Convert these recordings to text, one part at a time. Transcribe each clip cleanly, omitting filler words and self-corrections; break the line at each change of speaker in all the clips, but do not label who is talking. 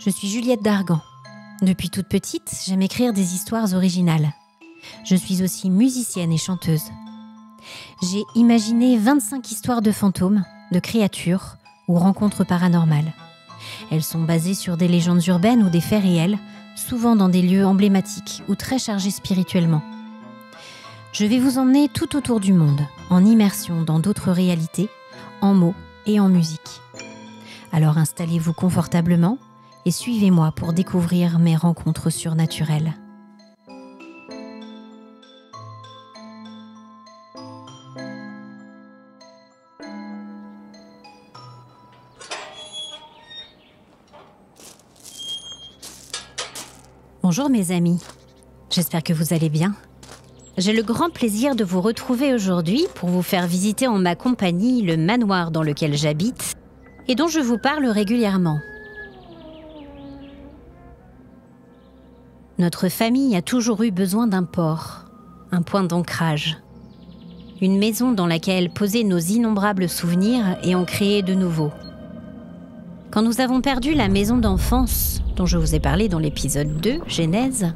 Je suis Juliette Dargan. Depuis toute petite, j'aime écrire des histoires originales. Je suis aussi musicienne et chanteuse. J'ai imaginé 25 histoires de fantômes, de créatures ou rencontres paranormales. Elles sont basées sur des légendes urbaines ou des faits réels, souvent dans des lieux emblématiques ou très chargés spirituellement. Je vais vous emmener tout autour du monde, en immersion dans d'autres réalités, en mots et en musique. Alors installez-vous confortablement et suivez-moi pour découvrir mes rencontres surnaturelles. Bonjour mes amis, j'espère que vous allez bien. J'ai le grand plaisir de vous retrouver aujourd'hui pour vous faire visiter en ma compagnie le manoir dans lequel j'habite et dont je vous parle régulièrement. Notre famille a toujours eu besoin d'un port, un point d'ancrage. Une maison dans laquelle poser nos innombrables souvenirs et en créer de nouveaux. Quand nous avons perdu la maison d'enfance, dont je vous ai parlé dans l'épisode 2, Genèse,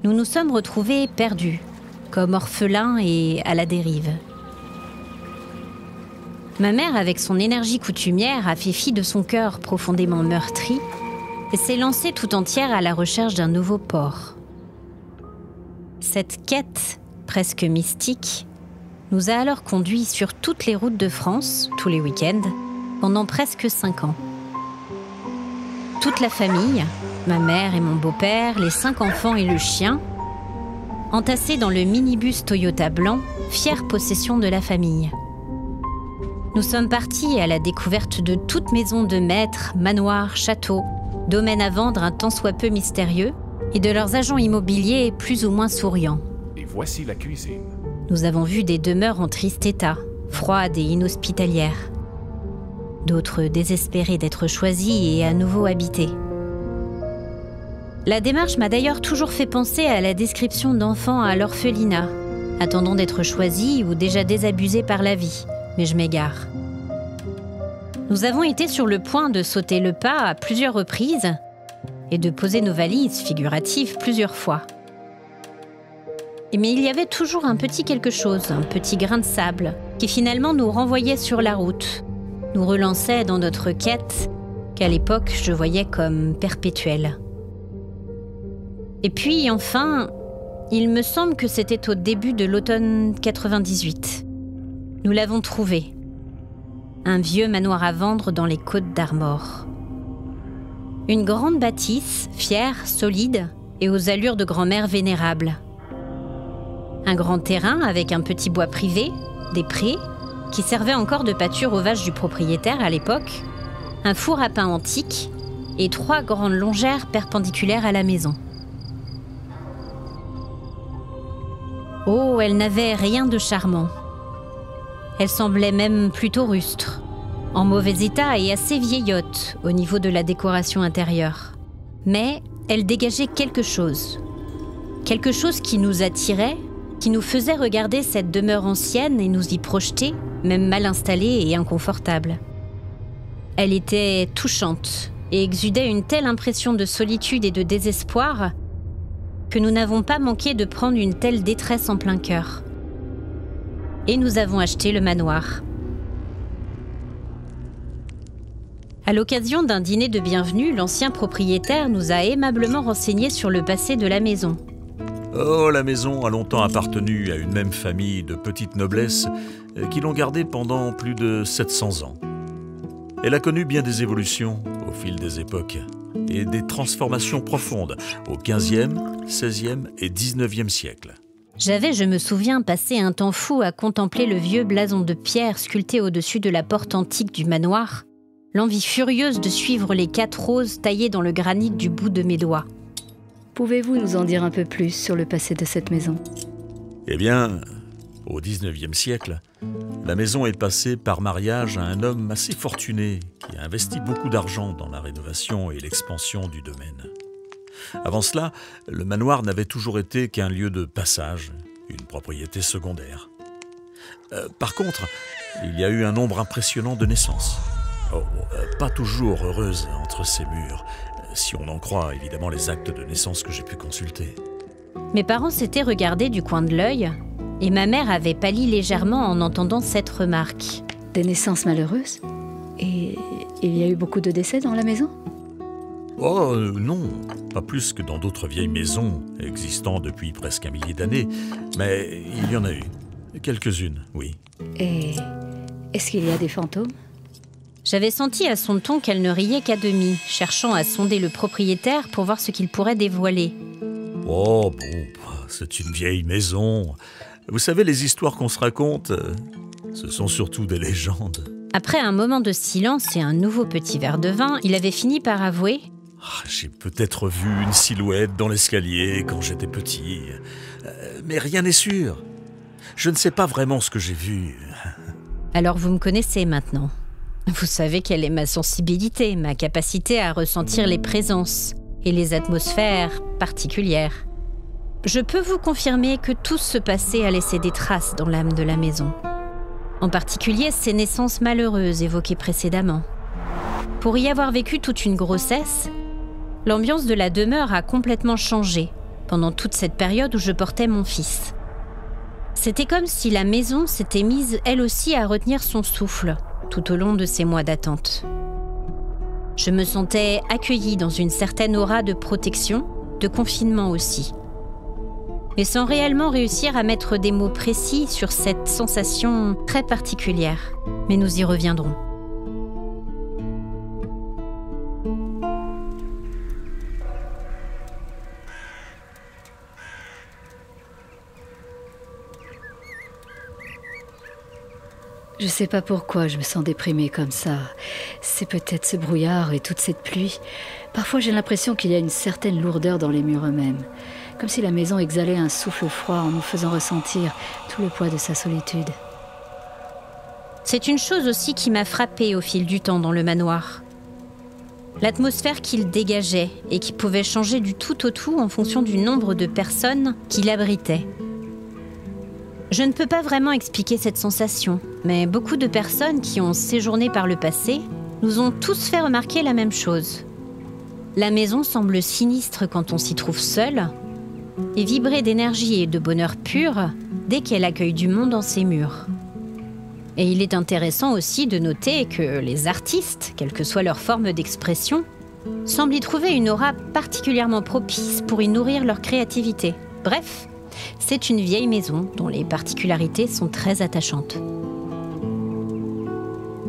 nous nous sommes retrouvés perdus, comme orphelins et à la dérive. Ma mère, avec son énergie coutumière, a fait fi de son cœur profondément meurtri et s'est lancée tout entière à la recherche d'un nouveau port. Cette quête, presque mystique, nous a alors conduits sur toutes les routes de France, tous les week-ends, pendant presque 5 ans. Toute la famille, ma mère et mon beau-père, les 5 enfants et le chien, entassés dans le minibus Toyota blanc, fière possession de la famille. Nous sommes partis à la découverte de toute maison de maître, manoir, château, domaine à vendre un tant soit peu mystérieux, et de leurs agents immobiliers plus ou moins souriants.
Et voici la cuisine.
Nous avons vu des demeures en triste état, froides et inhospitalières. D'autres désespérées d'être choisies et à nouveau habitées. La démarche m'a d'ailleurs toujours fait penser à la description d'enfants à l'orphelinat, attendant d'être choisis ou déjà désabusés par la vie, mais je m'égare. Nous avons été sur le point de sauter le pas à plusieurs reprises et de poser nos valises figuratives plusieurs fois. Mais il y avait toujours un petit quelque chose, un petit grain de sable, qui finalement nous renvoyait sur la route, nous relançait dans notre quête qu'à l'époque je voyais comme perpétuelle. Et puis enfin, il me semble que c'était au début de l'automne 98. Nous l'avons trouvé. Un vieux manoir à vendre dans les Côtes d'Armor. Une grande bâtisse, fière, solide et aux allures de grand-mère vénérable. Un grand terrain avec un petit bois privé, des prés, qui servaient encore de pâture aux vaches du propriétaire à l'époque, un four à pain antique et 3 grandes longères perpendiculaires à la maison. Oh, elle n'avait rien de charmant. Elle semblait même plutôt rustre, en mauvais état et assez vieillotte au niveau de la décoration intérieure. Mais elle dégageait quelque chose qui nous attirait, qui nous faisait regarder cette demeure ancienne et nous y projeter, même mal installée et inconfortable. Elle était touchante et exudait une telle impression de solitude et de désespoir que nous n'avons pas manqué de prendre une telle détresse en plein cœur. Et nous avons acheté le manoir. À l'occasion d'un dîner de bienvenue, l'ancien propriétaire nous a aimablement renseignés sur le passé de la maison.
Oh, la maison a longtemps appartenu à une même famille de petite noblesse qui l'ont gardée pendant plus de 700 ans. Elle a connu bien des évolutions au fil des époques et des transformations profondes au XVe, XVIe et XIXe siècle.
J'avais, je me souviens, passé un temps fou à contempler le vieux blason de pierre sculpté au-dessus de la porte antique du manoir, l'envie furieuse de suivre les 4 roses taillées dans le granit du bout de mes doigts.
Pouvez-vous nous en dire un peu plus sur le passé de cette maison ?
Eh bien, au XIXe siècle, la maison est passée par mariage à un homme assez fortuné qui a investi beaucoup d'argent dans la rénovation et l'expansion du domaine. Avant cela, le manoir n'avait toujours été qu'un lieu de passage, une propriété secondaire. Par contre, il y a eu un nombre impressionnant de naissances. Pas toujours heureuses entre ces murs, si on en croit évidemment les actes de naissance que j'ai pu consulter.
Mes parents s'étaient regardés du coin de l'œil et ma mère avait pâli légèrement en entendant cette remarque.
Des naissances malheureuses? Et il y a eu beaucoup de décès dans la maison?
Oh non, pas plus que dans d'autres vieilles maisons existant depuis presque 1 millier d'années, mais il y en a eu. Quelques-unes, oui.
Et est-ce qu'il y a des fantômes?
J'avais senti à son ton qu'elle ne riait qu'à demi, cherchant à sonder le propriétaire pour voir ce qu'il pourrait dévoiler.
Oh bon, c'est une vieille maison. Vous savez, les histoires qu'on se raconte, ce sont surtout des légendes.
Après un moment de silence et un nouveau petit verre de vin, il avait fini par avouer
« J'ai peut-être vu une silhouette dans l'escalier quand j'étais petit, mais rien n'est sûr. Je ne sais pas vraiment ce que j'ai vu. »
Alors vous me connaissez maintenant. Vous savez quelle est ma sensibilité, ma capacité à ressentir les présences et les atmosphères particulières. Je peux vous confirmer que tout ce passé a laissé des traces dans l'âme de la maison. En particulier ces naissances malheureuses évoquées précédemment. Pour y avoir vécu toute une grossesse, l'ambiance de la demeure a complètement changé pendant toute cette période où je portais mon fils. C'était comme si la maison s'était mise elle aussi à retenir son souffle tout au long de ces mois d'attente. Je me sentais accueillie dans une certaine aura de protection, de confinement aussi. Mais sans réellement réussir à mettre des mots précis sur cette sensation très particulière. Mais nous y reviendrons.
Je sais pas pourquoi je me sens déprimée comme ça. C'est peut-être ce brouillard et toute cette pluie. Parfois j'ai l'impression qu'il y a une certaine lourdeur dans les murs eux-mêmes. Comme si la maison exhalait un souffle froid en nous faisant ressentir tout le poids de sa solitude.
C'est une chose aussi qui m'a frappée au fil du temps dans le manoir. L'atmosphère qu'il dégageait et qui pouvait changer du tout au tout en fonction du nombre de personnes qui l'abritaient. Je ne peux pas vraiment expliquer cette sensation, mais beaucoup de personnes qui ont séjourné par le passé nous ont tous fait remarquer la même chose. La maison semble sinistre quand on s'y trouve seul, et vibrer d'énergie et de bonheur pur dès qu'elle accueille du monde en ses murs. Et il est intéressant aussi de noter que les artistes, quelle que soit leur forme d'expression, semblent y trouver une aura particulièrement propice pour y nourrir leur créativité. Bref, c'est une vieille maison dont les particularités sont très attachantes.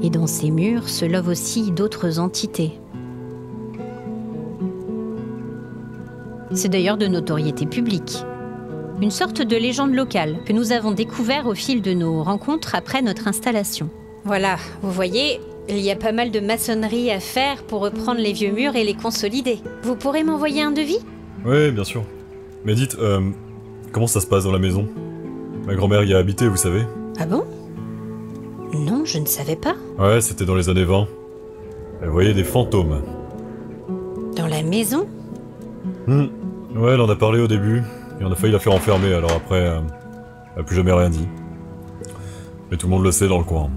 Et dans ses murs se lovent aussi d'autres entités. C'est d'ailleurs de notoriété publique. Une sorte de légende locale que nous avons découvert au fil de nos rencontres après notre installation. Voilà, vous voyez, il y a pas mal de maçonnerie à faire pour reprendre les vieux murs et les consolider. Vous pourrez m'envoyer un devis ?
Oui, bien sûr. Mais dites, comment ça se passe dans la maison? Ma grand-mère y a habité, vous savez.
Ah bon? Non, je ne savais pas.
Ouais, c'était dans les années 20. Elle voyait des fantômes.
Dans la maison?
Ouais, elle en a parlé au début, et on a failli la faire enfermer, alors après, elle a plus jamais rien dit. Mais tout le monde le sait dans le coin.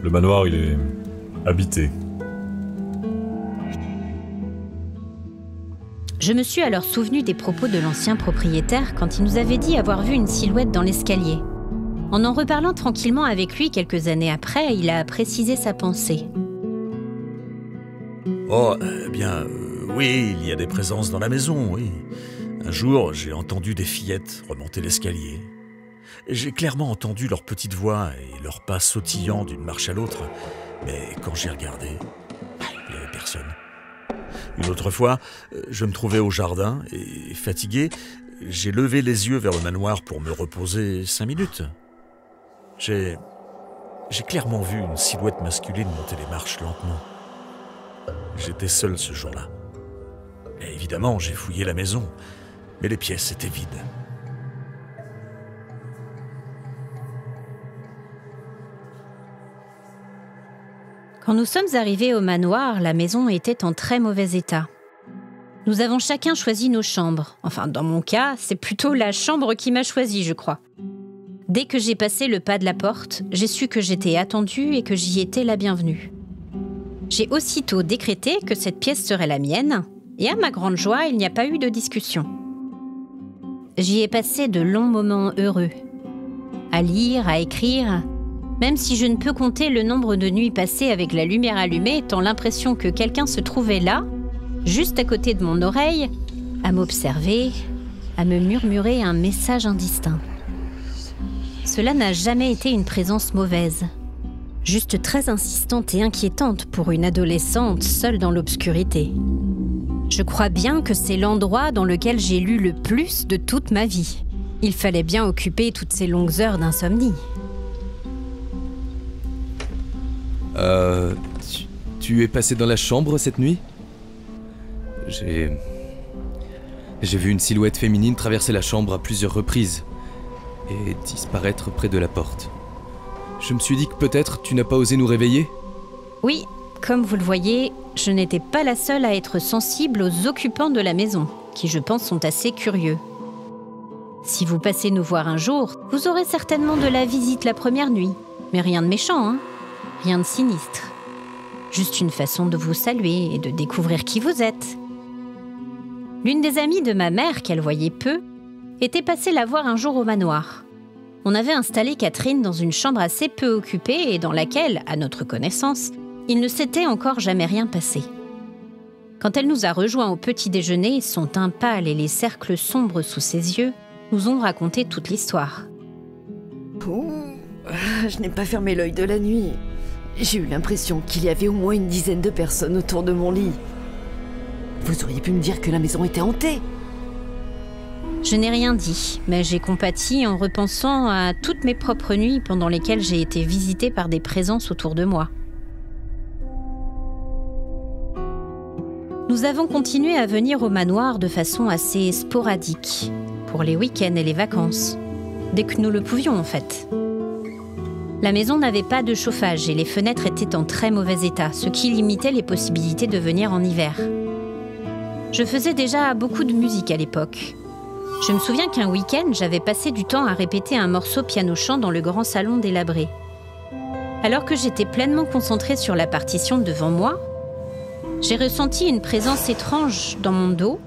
Le manoir, il est habité.
Je me suis alors souvenu des propos de l'ancien propriétaire quand il nous avait dit avoir vu une silhouette dans l'escalier. En reparlant tranquillement avec lui quelques années après, il a précisé sa pensée.
Oh, bien, oui, il y a des présences dans la maison, oui. Un jour, j'ai entendu des fillettes remonter l'escalier. J'ai clairement entendu leurs petites voix et leurs pas sautillant d'une marche à l'autre. Mais quand j'ai regardé, il n'y avait personne. Une autre fois, je me trouvais au jardin et, fatigué, j'ai levé les yeux vers le manoir pour me reposer 5 minutes. J'ai clairement vu une silhouette masculine monter les marches lentement. J'étais seul ce jour-là. Et évidemment, j'ai fouillé la maison, mais les pièces étaient vides.
Quand nous sommes arrivés au manoir, la maison était en très mauvais état. Nous avons chacun choisi nos chambres. Enfin, dans mon cas, c'est plutôt la chambre qui m'a choisi, je crois. Dès que j'ai passé le pas de la porte, j'ai su que j'étais attendue et que j'y étais la bienvenue. J'ai aussitôt décrété que cette pièce serait la mienne, Et à ma grande joie, il n'y a pas eu de discussion. J'y ai passé de longs moments heureux. À lire, à écrire, même si je ne peux compter le nombre de nuits passées avec la lumière allumée, tant l'impression que quelqu'un se trouvait là, juste à côté de mon oreille, à m'observer, à me murmurer un message indistinct. Cela n'a jamais été une présence mauvaise, juste très insistante et inquiétante pour une adolescente seule dans l'obscurité. Je crois bien que c'est l'endroit dans lequel j'ai lu le plus de toute ma vie. Il fallait bien occuper toutes ces longues heures d'insomnie.
Tu es passé dans la chambre cette nuit ? J'ai vu une silhouette féminine traverser la chambre à plusieurs reprises et disparaître près de la porte. Je me suis dit que peut-être tu n'as pas osé nous réveiller ?
Oui, comme vous le voyez, je n'étais pas la seule à être sensible aux occupants de la maison, qui je pense sont assez curieux. Si vous passez nous voir un jour, vous aurez certainement de la visite la première nuit. Mais rien de méchant, hein ? Rien de sinistre. Juste une façon de vous saluer et de découvrir qui vous êtes. L'une des amies de ma mère, qu'elle voyait peu, était passée la voir un jour au manoir. On avait installé Catherine dans une chambre assez peu occupée et dans laquelle, à notre connaissance, il ne s'était encore jamais rien passé. Quand elle nous a rejoints au petit déjeuner, son teint pâle et les cercles sombres sous ses yeux nous ont raconté toute l'histoire.
Je n'ai pas fermé l'œil de la nuit. J'ai eu l'impression qu'il y avait au moins une dizaine de personnes autour de mon lit. Vous auriez pu me dire que la maison était hantée.
Je n'ai rien dit, mais j'ai compati en repensant à toutes mes propres nuits pendant lesquelles j'ai été visitée par des présences autour de moi. Nous avons continué à venir au manoir de façon assez sporadique, pour les week-ends et les vacances, dès que nous le pouvions en fait. La maison n'avait pas de chauffage et les fenêtres étaient en très mauvais état, ce qui limitait les possibilités de venir en hiver. Je faisais déjà beaucoup de musique à l'époque. Je me souviens qu'un week-end, j'avais passé du temps à répéter un morceau piano-chant dans le grand salon délabré. Alors que j'étais pleinement concentrée sur la partition devant moi, j'ai ressenti une présence étrange dans mon dos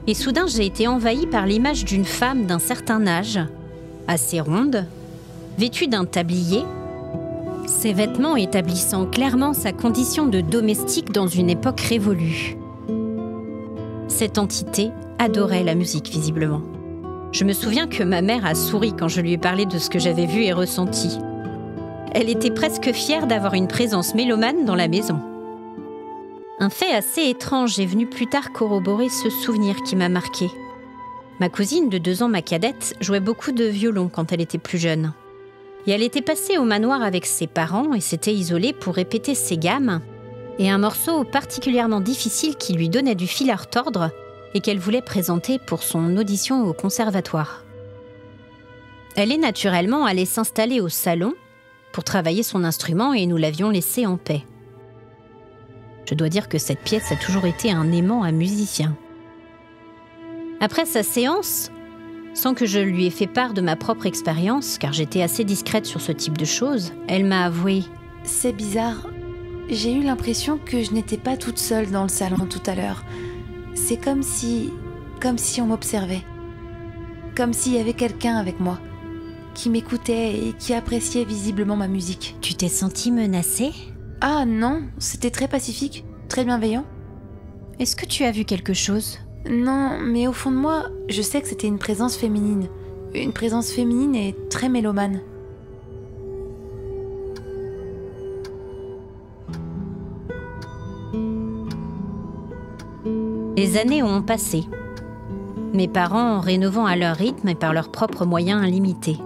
et soudain j'ai été envahie par l'image d'une femme d'un certain âge, assez ronde, vêtue d'un tablier, ses vêtements établissant clairement sa condition de domestique dans une époque révolue. Cette entité adorait la musique, visiblement. Je me souviens que ma mère a souri quand je lui ai parlé de ce que j'avais vu et ressenti. Elle était presque fière d'avoir une présence mélomane dans la maison. Un fait assez étrange est venu plus tard corroborer ce souvenir qui m'a marqué. Ma cousine de 2 ans, ma cadette, jouait beaucoup de violon quand elle était plus jeune. Et elle était passée au manoir avec ses parents et s'était isolée pour répéter ses gammes et un morceau particulièrement difficile qui lui donnait du fil à retordre et qu'elle voulait présenter pour son audition au conservatoire. Elle est naturellement allée s'installer au salon pour travailler son instrument et nous l'avions laissée en paix. Je dois dire que cette pièce a toujours été un aimant à musicien. Après sa séance, sans que je lui ai fait part de ma propre expérience, car j'étais assez discrète sur ce type de choses, elle m'a avoué
« C'est bizarre, j'ai eu l'impression que je n'étais pas toute seule dans le salon tout à l'heure. C'est comme si on m'observait. Comme s'il y avait quelqu'un avec moi, qui m'écoutait et qui appréciait visiblement ma musique. »
Tu t'es sentie menacée ?
Ah non, c'était très pacifique, très bienveillant.
Est-ce que tu as vu quelque chose ?
Non, mais au fond de moi, je sais que c'était une présence féminine. Une présence féminine et très mélomane.
Les années ont passé. Mes parents rénovant à leur rythme et par leurs propres moyens limités.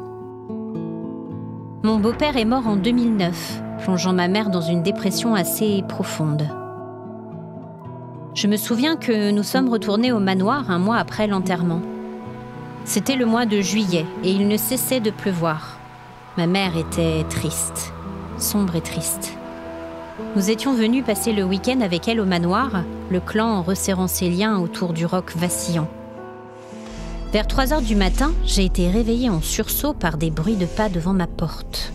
Mon beau-père est mort en 2009, plongeant ma mère dans une dépression assez profonde. Je me souviens que nous sommes retournés au manoir un mois après l'enterrement. C'était le mois de juillet et il ne cessait de pleuvoir. Ma mère était triste, sombre et triste. Nous étions venus passer le week-end avec elle au manoir, le clan en resserrant ses liens autour du roc vacillant. Vers 3h du matin, j'ai été réveillée en sursaut par des bruits de pas devant ma porte.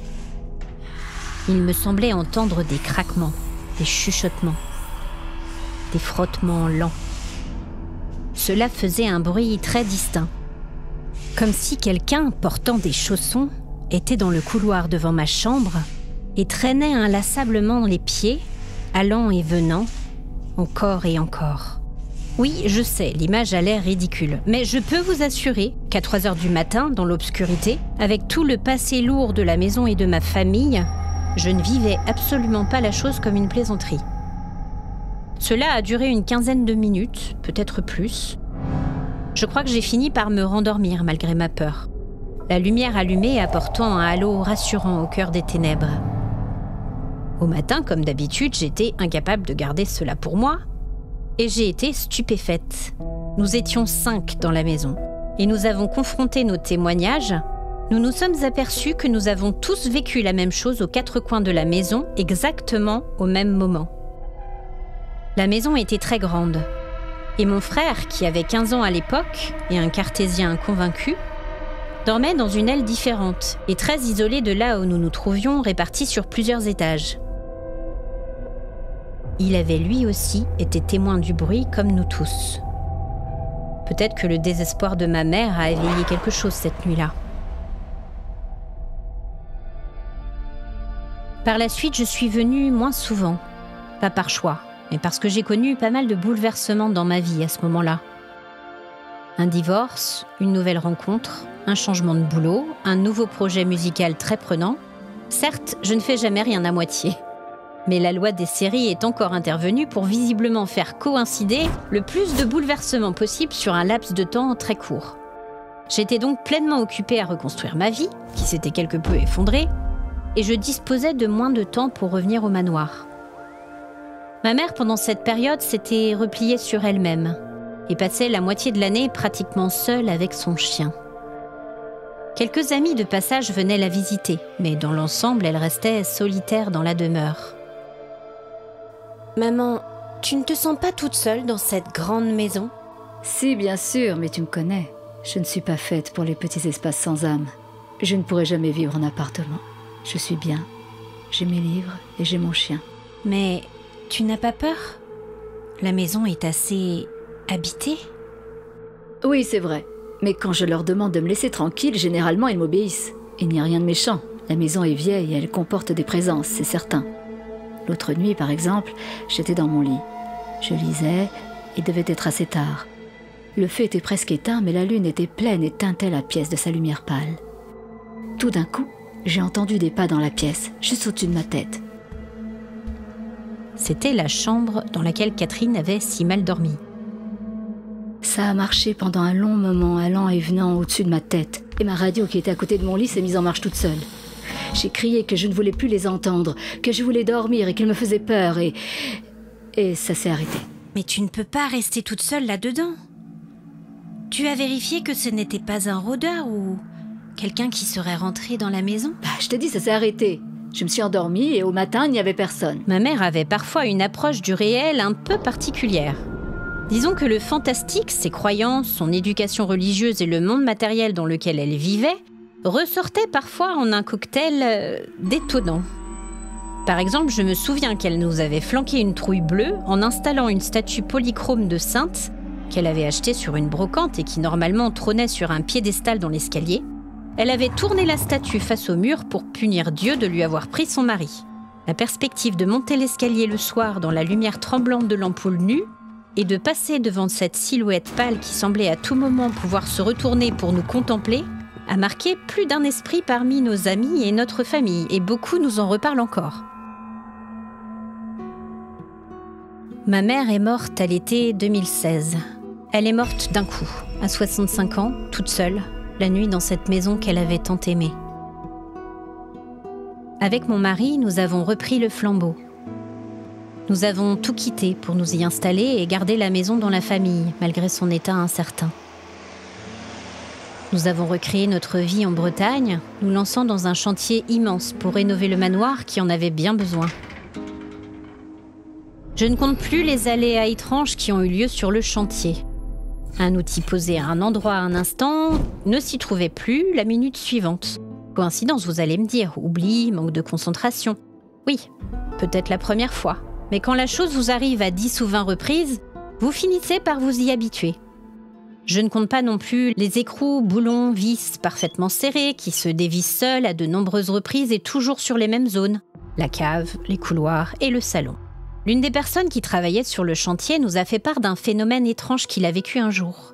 Il me semblait entendre des craquements, des chuchotements, des frottements lents. cela faisait un bruit très distinct. Comme si quelqu'un, portant des chaussons, était dans le couloir devant ma chambre et traînait inlassablement les pieds, allant et venant, encore et encore. Oui, je sais, l'image a l'air ridicule, mais je peux vous assurer qu'à 3 heures du matin, dans l'obscurité, avec tout le passé lourd de la maison et de ma famille, je ne vivais absolument pas la chose comme une plaisanterie. Cela a duré une 15aine de minutes, peut-être plus. Je crois que j'ai fini par me rendormir malgré ma peur, la lumière allumée apportant un halo rassurant au cœur des ténèbres. Au matin, comme d'habitude, j'étais incapable de garder cela pour moi, et j'ai été stupéfaite. Nous étions 5 dans la maison, et nous avons confronté nos témoignages. Nous nous sommes aperçus que nous avons tous vécu la même chose aux 4 coins de la maison, exactement au même moment. La maison était très grande, et mon frère, qui avait 15 ans à l'époque, et un cartésien convaincu, dormait dans une aile différente, et très isolée de là où nous nous trouvions, répartis sur plusieurs étages. Il avait lui aussi été témoin du bruit comme nous tous. Peut-être que le désespoir de ma mère a éveillé quelque chose cette nuit-là. Par la suite, je suis venue moins souvent, pas par choix, mais parce que j'ai connu pas mal de bouleversements dans ma vie à ce moment-là. Un divorce, une nouvelle rencontre, un changement de boulot, un nouveau projet musical très prenant. Certes, je ne fais jamais rien à moitié. Mais la loi des séries est encore intervenue pour visiblement faire coïncider le plus de bouleversements possible sur un laps de temps très court. J'étais donc pleinement occupée à reconstruire ma vie, qui s'était quelque peu effondrée, et je disposais de moins de temps pour revenir au manoir. Ma mère, pendant cette période, s'était repliée sur elle-même et passait la moitié de l'année pratiquement seule avec son chien. Quelques amis de passage venaient la visiter, mais dans l'ensemble, elle restait solitaire dans la demeure. Maman, tu ne te sens pas toute seule dans cette grande maison ?
Si, bien sûr, mais tu me connais. Je ne suis pas faite pour les petits espaces sans âme. Je ne pourrai jamais vivre en appartement. Je suis bien. J'ai mes livres et j'ai mon chien.
Mais tu n'as pas peur ? La maison est assez habitée ?
Oui, c'est vrai. Mais quand je leur demande de me laisser tranquille, généralement ils m'obéissent. Il n'y a rien de méchant. La maison est vieille et elle comporte des présences, c'est certain. L'autre nuit, par exemple, j'étais dans mon lit. Je lisais, il devait être assez tard. Le feu était presque éteint, mais la lune était pleine et teintait la pièce de sa lumière pâle. Tout d'un coup, j'ai entendu des pas dans la pièce, juste au-dessus de ma tête.
C'était la chambre dans laquelle Catherine avait si mal dormi.
Ça a marché pendant un long moment, allant et venant au-dessus de ma tête. Et ma radio qui était à côté de mon lit s'est mise en marche toute seule. J'ai crié que je ne voulais plus les entendre, que je voulais dormir et qu'ils me faisaient peur et ça s'est arrêté.
Mais tu ne peux pas rester toute seule là-dedans. Tu as vérifié que ce n'était pas un rôdeur ou quelqu'un qui serait rentré dans la maison ?
Je te dis, ça s'est arrêté. Je me suis endormie et au matin, il n'y avait personne.
Ma mère avait parfois une approche du réel un peu particulière. Disons que le fantastique, ses croyances, son éducation religieuse et le monde matériel dans lequel elle vivait ressortaient parfois en un cocktail détonnant. Par exemple, je me souviens qu'elle nous avait flanqué une trouille bleue en installant une statue polychrome de sainte qu'elle avait achetée sur une brocante et qui normalement trônait sur un piédestal dans l'escalier. Elle avait tourné la statue face au mur pour punir Dieu de lui avoir pris son mari. La perspective de monter l'escalier le soir dans la lumière tremblante de l'ampoule nue et de passer devant cette silhouette pâle qui semblait à tout moment pouvoir se retourner pour nous contempler a marqué plus d'un esprit parmi nos amis et notre famille, et beaucoup nous en reparlent encore. Ma mère est morte à l'été 2016. Elle est morte d'un coup, à 65 ans, toute seule, la nuit dans cette maison qu'elle avait tant aimée. Avec mon mari, nous avons repris le flambeau. Nous avons tout quitté pour nous y installer et garder la maison dans la famille, malgré son état incertain. Nous avons recréé notre vie en Bretagne, nous lançant dans un chantier immense pour rénover le manoir qui en avait bien besoin. Je ne compte plus les aléas étranges qui ont eu lieu sur le chantier. Un outil posé à un endroit à un instant ne s'y trouvait plus la minute suivante. Coïncidence, vous allez me dire, oubli, manque de concentration. Oui, peut-être la première fois. Mais quand la chose vous arrive à 10 ou 20 reprises, vous finissez par vous y habituer. Je ne compte pas non plus les écrous, boulons, vis parfaitement serrés qui se dévissent seuls à de nombreuses reprises et toujours sur les mêmes zones, la cave, les couloirs et le salon. L'une des personnes qui travaillait sur le chantier nous a fait part d'un phénomène étrange qu'il a vécu un jour.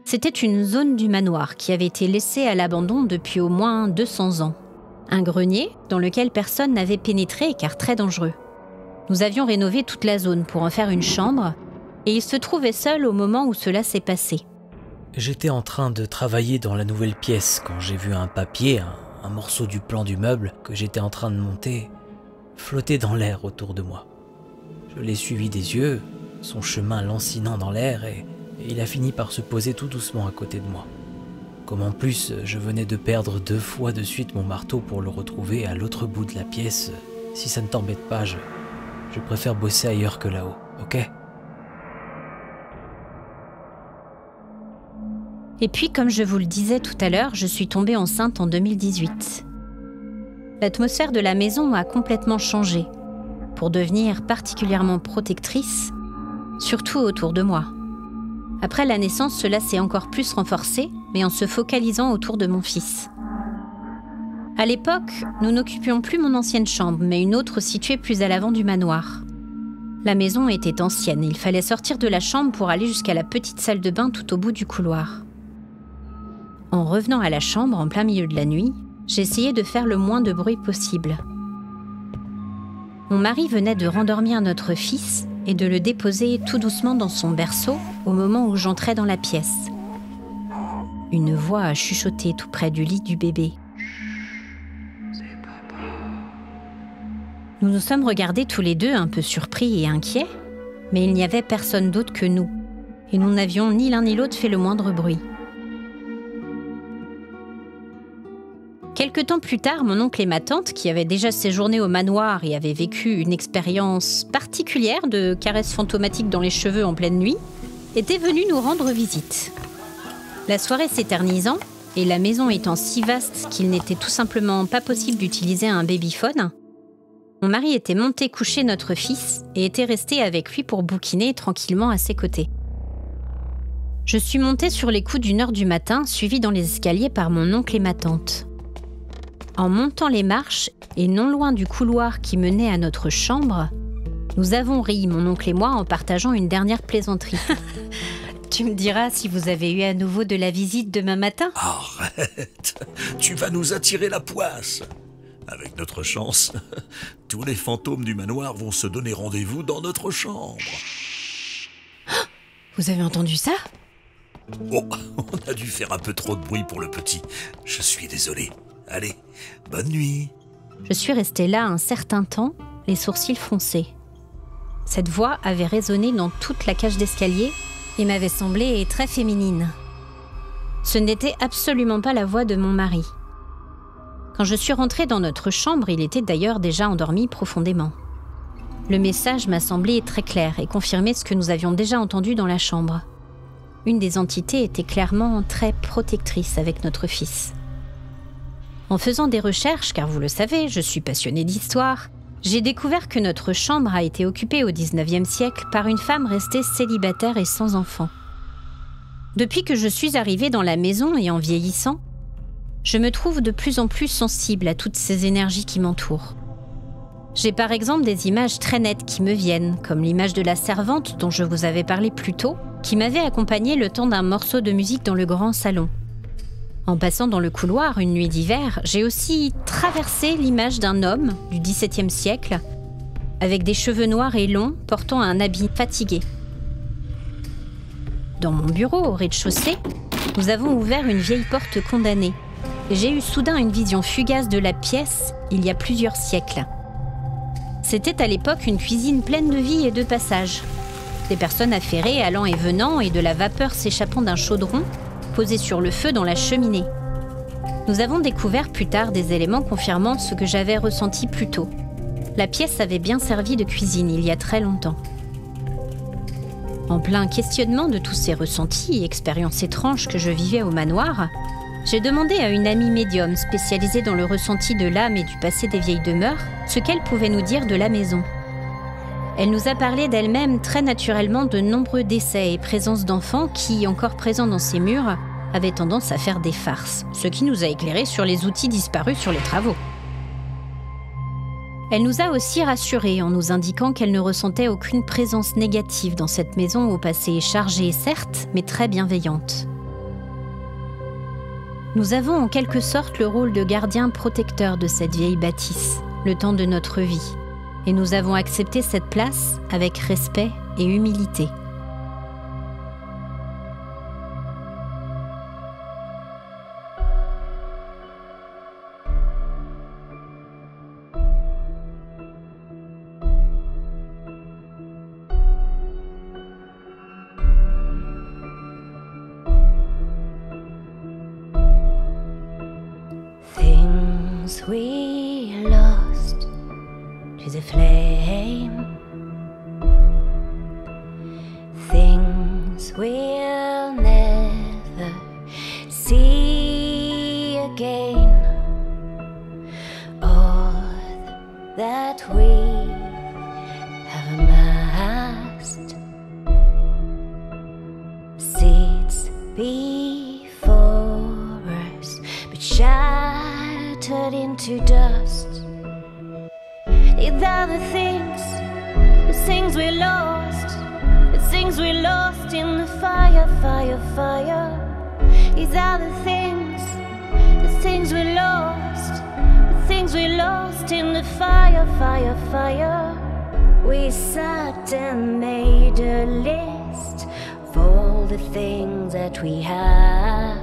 C'était une zone du manoir qui avait été laissée à l'abandon depuis au moins 200 ans. Un grenier dans lequel personne n'avait pénétré car très dangereux. Nous avions rénové toute la zone pour en faire une chambre et il se trouvait seul au moment où cela s'est passé.
J'étais en train de travailler dans la nouvelle pièce quand j'ai vu un papier, un morceau du plan du meuble que j'étais en train de monter, flotter dans l'air autour de moi. Je l'ai suivi des yeux, son chemin lancinant dans l'air et il a fini par se poser tout doucement à côté de moi. Comme en plus, je venais de perdre 2 fois de suite mon marteau pour le retrouver à l'autre bout de la pièce, si ça ne t'embête pas, je préfère bosser ailleurs que là-haut, ok ?
Et puis, comme je vous le disais tout à l'heure, je suis tombée enceinte en 2018. L'atmosphère de la maison a complètement changé, pour devenir particulièrement protectrice, surtout autour de moi. Après la naissance, cela s'est encore plus renforcé, mais en se focalisant autour de mon fils. À l'époque, nous n'occupions plus mon ancienne chambre, mais une autre située plus à l'avant du manoir. La maison était ancienne, il fallait sortir de la chambre pour aller jusqu'à la petite salle de bain tout au bout du couloir. En revenant à la chambre en plein milieu de la nuit, j'essayais de faire le moins de bruit possible. Mon mari venait de rendormir notre fils et de le déposer tout doucement dans son berceau au moment où j'entrais dans la pièce. Une voix a chuchoté tout près du lit du bébé. Nous nous sommes regardés tous les deux un peu surpris et inquiets, mais il n'y avait personne d'autre que nous, et nous n'avions ni l'un ni l'autre fait le moindre bruit. Quelque temps plus tard, mon oncle et ma tante, qui avaient déjà séjourné au manoir et avaient vécu une expérience particulière de caresses fantomatiques dans les cheveux en pleine nuit, étaient venus nous rendre visite. La soirée s'éternisant, et la maison étant si vaste qu'il n'était tout simplement pas possible d'utiliser un babyphone, mon mari était monté coucher notre fils et était resté avec lui pour bouquiner tranquillement à ses côtés. Je suis montée sur les coups d'1h du matin, suivie dans les escaliers par mon oncle et ma tante. En montant les marches, et non loin du couloir qui menait à notre chambre, nous avons ri, mon oncle et moi, en partageant une dernière plaisanterie. Tu me diras si vous avez eu à nouveau de la visite demain matin ?
Arrête, tu vas nous attirer la poisse. Avec notre chance, tous les fantômes du manoir vont se donner rendez-vous dans notre chambre.
Vous avez entendu ça ?
Oh, on a dû faire un peu trop de bruit pour le petit. Je suis désolé. Allez, bonne nuit.
Je suis restée là un certain temps, les sourcils froncés. Cette voix avait résonné dans toute la cage d'escalier et m'avait semblé très féminine. Ce n'était absolument pas la voix de mon mari. Quand je suis rentrée dans notre chambre, il était d'ailleurs déjà endormi profondément. Le message m'a semblé très clair et confirmait ce que nous avions déjà entendu dans la chambre. Une des entités était clairement très protectrice avec notre fils. En faisant des recherches, car vous le savez, je suis passionnée d'histoire, j'ai découvert que notre chambre a été occupée au XIXe siècle par une femme restée célibataire et sans enfant. Depuis que je suis arrivée dans la maison et en vieillissant, je me trouve de plus en plus sensible à toutes ces énergies qui m'entourent. J'ai par exemple des images très nettes qui me viennent, comme l'image de la servante dont je vous avais parlé plus tôt, qui m'avait accompagnée le temps d'un morceau de musique dans le grand salon. En passant dans le couloir une nuit d'hiver, j'ai aussi traversé l'image d'un homme du XVIIe siècle, avec des cheveux noirs et longs, portant un habit fatigué. Dans mon bureau, au rez-de-chaussée, nous avons ouvert une vieille porte condamnée. Et j'ai eu soudain une vision fugace de la pièce, il y a plusieurs siècles. C'était à l'époque une cuisine pleine de vie et de passages. Des personnes affairées allant et venant et de la vapeur s'échappant d'un chaudron posé sur le feu dans la cheminée. Nous avons découvert plus tard des éléments confirmant ce que j'avais ressenti plus tôt. La pièce avait bien servi de cuisine il y a très longtemps. En plein questionnement de tous ces ressentis et expériences étranges que je vivais au manoir, j'ai demandé à une amie médium spécialisée dans le ressenti de l'âme et du passé des vieilles demeures ce qu'elle pouvait nous dire de la maison. Elle nous a parlé d'elle-même très naturellement de nombreux décès et présences d'enfants qui, encore présents dans ces murs, avaient tendance à faire des farces, ce qui nous a éclairé sur les outils disparus sur les travaux. Elle nous a aussi rassurés en nous indiquant qu'elle ne ressentait aucune présence négative dans cette maison au passé chargée, certes, mais très bienveillante. Nous avons en quelque sorte le rôle de gardien protecteur de cette vieille bâtisse, le temps de notre vie, et nous avons accepté cette place avec respect et humilité.
Things we lost to the flame, things we'll never see again, all that we have amassed, seeds before us, but shattered into dust. These are the things we lost, the things we lost in the fire, fire, fire. These are the things we lost, the things we lost in the fire, fire, fire. We sat and made a list of all the things that we have,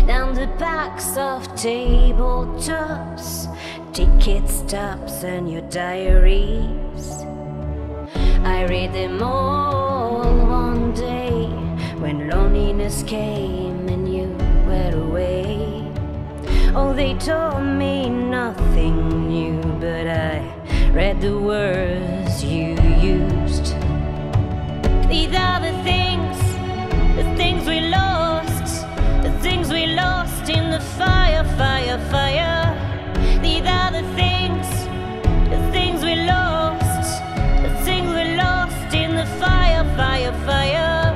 down the backs of tabletops, ticket stubs and your diaries. I read them all one day when loneliness came and you were away. Oh, they told me nothing new, but I read the words you used. These are the things we lost, the things we lost in the fire, fire, fire. These are the things we lost, the things we lost in the fire, fire, fire.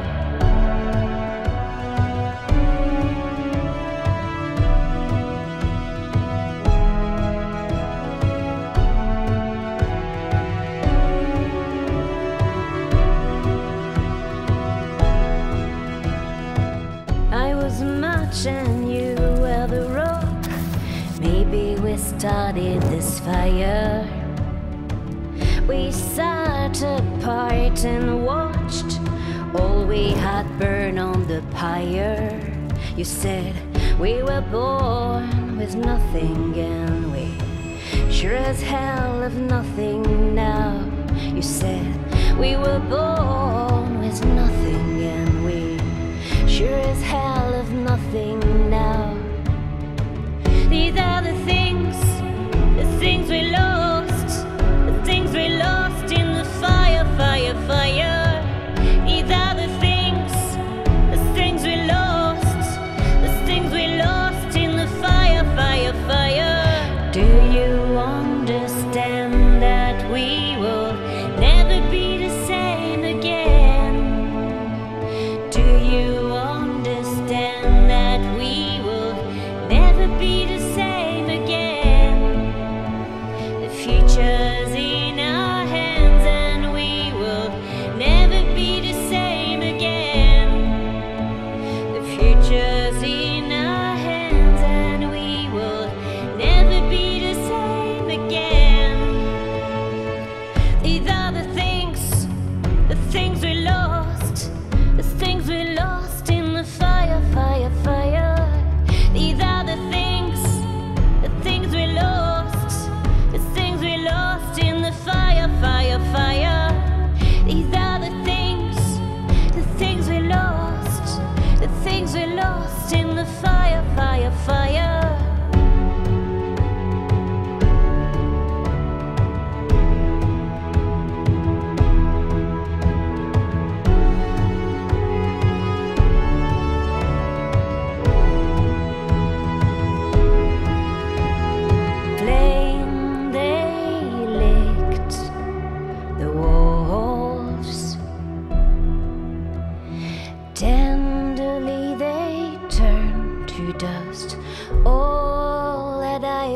I was much and you were the rock. Maybe we started this fire. We sat apart and watched all we had burn on the pyre. You said we were born with nothing and we sure as hell have nothing now. You said we were born with nothing and we sure as hell have nothing now. These are the things we lost, the things we lost in the fire, fire, fire. These are the things we lost, the things we lost in the fire, fire, fire. Do you understand that we will never be the same again? Do you understand that we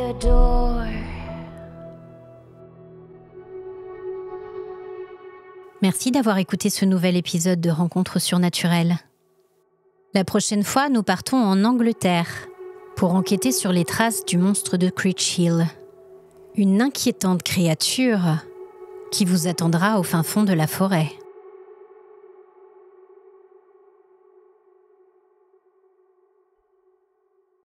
adore.
Merci d'avoir écouté ce nouvel épisode de Rencontres surnaturelles. La prochaine fois, nous partons en Angleterre pour enquêter sur les traces du monstre de Critch Hill. Une inquiétante créature qui vous attendra au fin fond de la forêt.